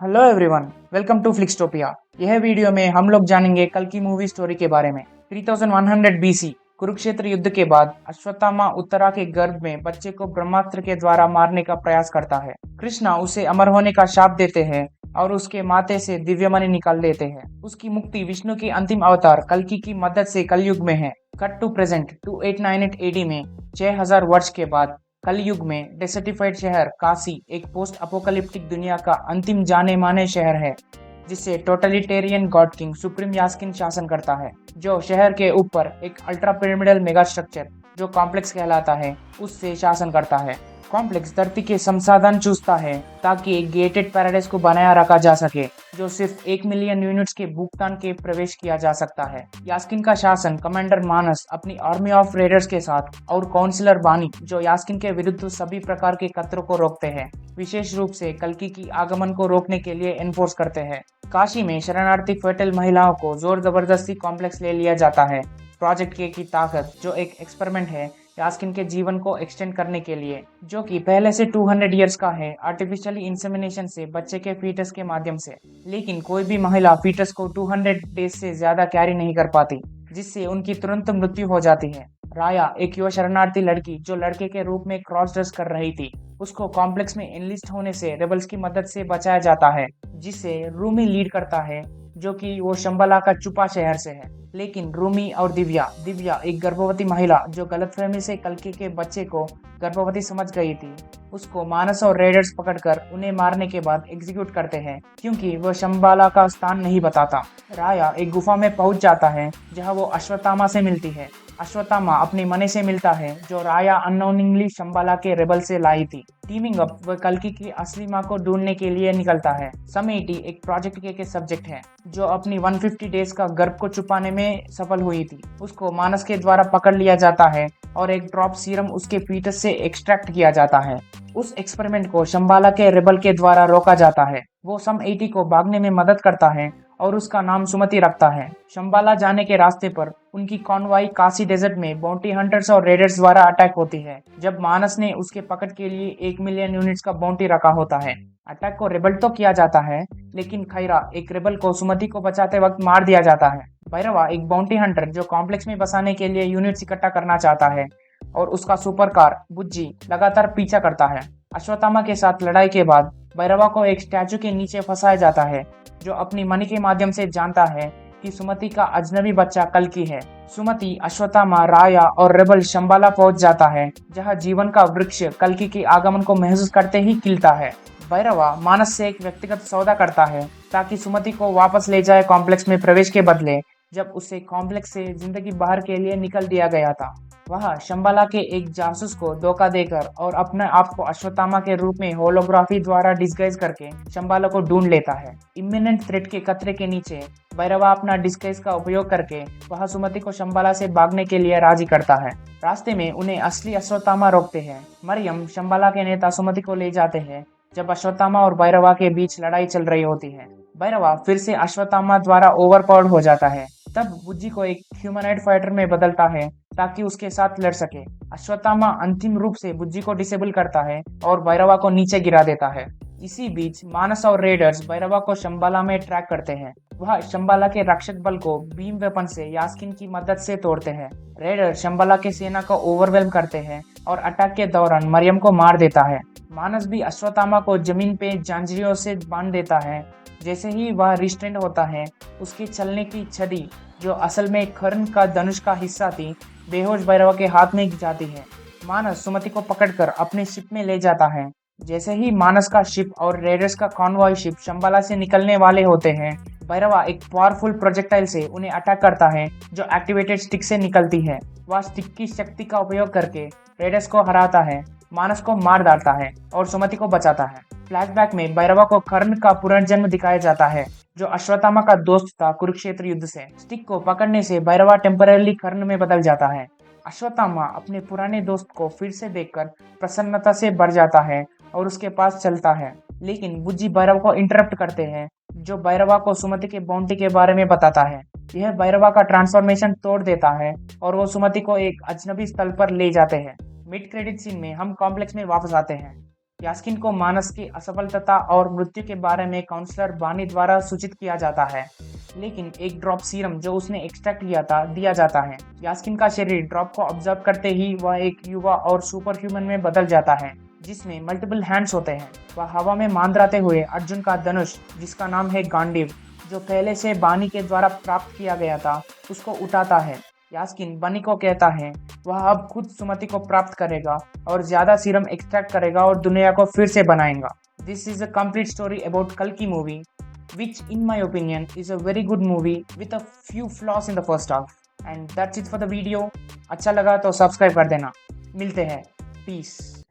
Hello everyone, welcome to Flixtopia. यह video में हम लोग जानेंगे कल की मूवी स्टोरी के बारे में। 3100 बीसी कुरुक्षेत्र युद्ध के बाद अश्वत्थामा उत्तरा के गर्भ में बच्चे को ब्रह्मास्त्र के द्वारा मारने का प्रयास करता है। कृष्णा उसे अमर होने का शाप देते हैं और उसके माथे से दिव्यमणि निकाल देते हैं। उसकी मुक्ति विष्णु की अंतिम अवतार कल्कि की मदद से कलयुग में है। कट टू प्रेजेंट 2898 एडी में 6000 वर्ष के बाद कलयुग में डेसर्टिफाइड शहर काशी एक पोस्ट अपोकलिप्टिक दुनिया का अंतिम जाने माने शहर है, जिसे टोटलिटेरियन गॉड किंग सुप्रीम यास्किन शासन करता है, जो शहर के ऊपर एक अल्ट्रा पिरामिडल मेगा स्ट्रक्चर जो कॉम्प्लेक्स कहलाता है उससे शासन करता है। कॉम्प्लेक्स धरती के संसाधन चूसता है ताकि एक गेटेड पैराडाइज को बनाया रखा जा सके, जो सिर्फ 1 मिलियन यूनिट्स के भुगतान के प्रवेश किया जा सकता है। यास्किन का शासन कमांडर मानस अपनी आर्मी ऑफ रेडर्स के साथ और काउंसिलर बानी जो यास्किन के विरुद्ध सभी प्रकार के खतरों को रोकते हैं, विशेष रूप से कल्कि की आगमन को रोकने के लिए एनफोर्स करते हैं। काशी में शरणार्थी फर्टाइल महिलाओं को जोर जबरदस्ती कॉम्प्लेक्स ले लिया जाता है। प्रोजेक्ट के की ताकत जो एक एक्सपेरिमेंट है यास्किन के जीवन को एक्सटेंड करने के लिए, जो कि पहले से 200 इयर्स का है, आर्टिफिशियली इंसेमिनेशन से बच्चे के फीटस के माध्यम से। लेकिन कोई भी महिला फीटस को 200 डेज से ज्यादा कैरी नहीं कर पाती, जिससे उनकी तुरंत मृत्यु हो जाती है। राया एक युवा शरणार्थी लड़की जो लड़के के रूप में क्रॉस ड्रेस कर रही थी, उसको कॉम्प्लेक्स में एनलिस्ट होने से रेबल्स की मदद से बचाया जाता है, जिसे रूमी लीड करता है, जो कि वो शंबला का चुपा शहर से है। लेकिन रूमी और दिव्या एक गर्भवती महिला जो गलतफहमी से कल्कि के बच्चे को गर्भवती समझ गई थी, उसको मानस और रेडर्स पकड़कर उन्हें मारने के बाद एग्जीक्यूट करते हैं, क्योंकि वह शंबाला का स्थान नहीं बताता। राया एक गुफा में पहुंच जाता है जहां वो अश्वत्थामा से मिलती है। अश्वत्थामा अपनी मने से मिलता है जो राया अननोनिंगली शंबाला के रेबल से लाई थी। टीमिंग अप वह कल्कि की असली मां को ढूंढने के लिए निकलता है। समेटी एक प्रोजेक्ट के सब्जेक्ट है जो अपनी 150 डेज का गर्भ को छुपाने में सफल हुई थी। उसको मानस के द्वारा पकड़ लिया जाता है और एक ड्रॉप सीरम उसके फीटस से एक्सट्रैक्ट किया जाता है। उस एक्सपेरिमेंट को शंबाला के रेबल के द्वारा रोका जाता है। वो सम 80 को भागने में मदद करता है और उसका नाम सुमति रखता है। शंबाला जाने के रास्ते पर उनकी कॉन्वॉय काशी डेजर्ट में बाउंटी हंटर्स और रेडर्स द्वारा अटैक होती है, जब मानस ने उसके पकड़ के लिए 1 मिलियन यूनिट्स का बाउंटी रखा होता है। अटैक को रेबल तो किया जाता है, लेकिन खैरा एक रेबल को सुमति को बचाते वक्त मार दिया जाता है। भैरवा एक बाउंटी हंटर जो कॉम्प्लेक्स में बसाने के लिए यूनिट्स इकट्ठा करना चाहता है, और उसका सुपर कार बुज्जी लगातार पीछा करता है। अश्वत्थामा के साथ लड़ाई के बाद भैरवा को एक स्टैचू के नीचे फंसाया जाता है, जो अपनी मणि के माध्यम से जानता है कि सुमति का अजनबी बच्चा कल्कि है। सुमति, अश्वत्थामा, राया और रेबल शंबाला पहुंच जाता है, जहां जीवन का वृक्ष कल्कि के आगमन को महसूस करते ही खिलता है। भैरवा मानस से एक व्यक्तिगत सौदा करता है ताकि सुमति को वापस ले जाए कॉम्प्लेक्स में प्रवेश के बदले, जब उसे कॉम्प्लेक्स से जिंदगी बाहर के लिए निकल दिया गया था। वह शंबाला के एक जासूस को धोखा देकर और अपने आप को अश्वत्थामा के रूप में होलोग्राफी द्वारा डिस्गाइज करके शंबाला को ढूंढ लेता है। इमिनेंट थ्रेट के खतरे के नीचे भैरवा अपना डिस्गाइज का उपयोग करके वह सुमति को शंबाला से भागने के लिए राजी करता है। रास्ते में उन्हें असली अश्वत्थामा रोकते हैं। मरियम शंबाला के नेता सुमति को ले जाते हैं जब अश्वत्थामा और भैरवा के बीच लड़ाई चल रही होती है। भैरवा फिर से अश्वत्थामा द्वारा ओवरपावर्ड हो जाता है, तब बुज्जी को एक ह्यूमनॉइड फाइटर में बदलता है ताकि उसके साथ लड़ सके। अश्वत्थामा अंतिम रूप से बुज्जी को डिसेबल करता है और भैरवा को नीचे गिरा देता है। इसी बीच मानस और रेडर्स भैरवा को शंबाला में ट्रैक करते हैं। वह शंबाला के रक्षक बल को बीम वेपन से यास्किन की मदद से तोड़ते हैं। रेडर शंबाला के सेना को ओवरवेल्म करते हैं और अटैक के दौरान मरियम को मार देता है। मानस भी अश्वत्थामा को जमीन पे जंजीरों से बांध देता है। जैसे ही वह रिस्ट्रेंट होता है, उसकी चलने की छड़ी, जो असल में खर्न का धनुष का हिस्सा थी, बेहोश भैरवा के हाथ में जाती है। मानस सुमति को पकड़कर अपने शिप में ले जाता है। जैसे ही मानस का शिप और रेडर्स का कॉन्वॉय शिप शंबाला से निकलने वाले होते हैं, भैरवा एक पावरफुल प्रोजेक्टाइल से उन्हें अटैक करता है, जो एक्टिवेटेड स्टिक से निकलती है। वह स्टिक की शक्ति का उपयोग करके रेडर्स को हराता है, मानस को मार डालता है और सुमति को बचाता है। फ्लैशबैक में भैरवा को कर्ण का पुनर्जन्म दिखाया जाता है, जो अश्वत्थामा का दोस्त था कुरुक्षेत्र युद्ध से। स्टिक को पकड़ने से भैरवा टेम्पररी कर्ण में बदल जाता है। अश्वत्थामा अपने पुराने दोस्त को फिर से देखकर प्रसन्नता से भर जाता है और उसके पास चलता है, लेकिन बुज्जी भैरव को इंटरप्ट करते हैं, जो भैरवा को सुमति के बाउंटी के बारे में बताता है। यह भैरवा का ट्रांसफॉर्मेशन तोड़ देता है और वो सुमति को एक अजनबी स्थल पर ले जाते हैं। मिड क्रेडिट सीन में हम कॉम्प्लेक्स में वापस आते हैं। यास्किन को मानस की असफलता और मृत्यु के बारे में काउंसलर बानी द्वारा सूचित किया जाता है, लेकिन एक ड्रॉप सीरम जो उसने एक्सट्रैक्ट किया था दिया जाता है। यास्किन का शरीर ड्रॉप को ऑब्जर्व करते ही वह एक युवा और सुपर ह्यूमन में बदल जाता है, जिसमें मल्टीपल हैंड्स होते हैं। वह हवा में मांडराते हुए अर्जुन का धनुष, जिसका नाम है गांडीव, जो पहले से बानी के द्वारा प्राप्त किया गया था, उसको उठाता है। यास्किन बनी को कहता है वह अब खुद सुमति को प्राप्त करेगा और ज्यादा सीरम एक्सट्रैक्ट करेगा और दुनिया को फिर से बनाएगा। This is a complete story about कल्कि movie, which in my opinion is a very good movie with a few flaws in the first half. And that's it for the video. अच्छा लगा तो सब्सक्राइब कर देना। मिलते हैं। Piece.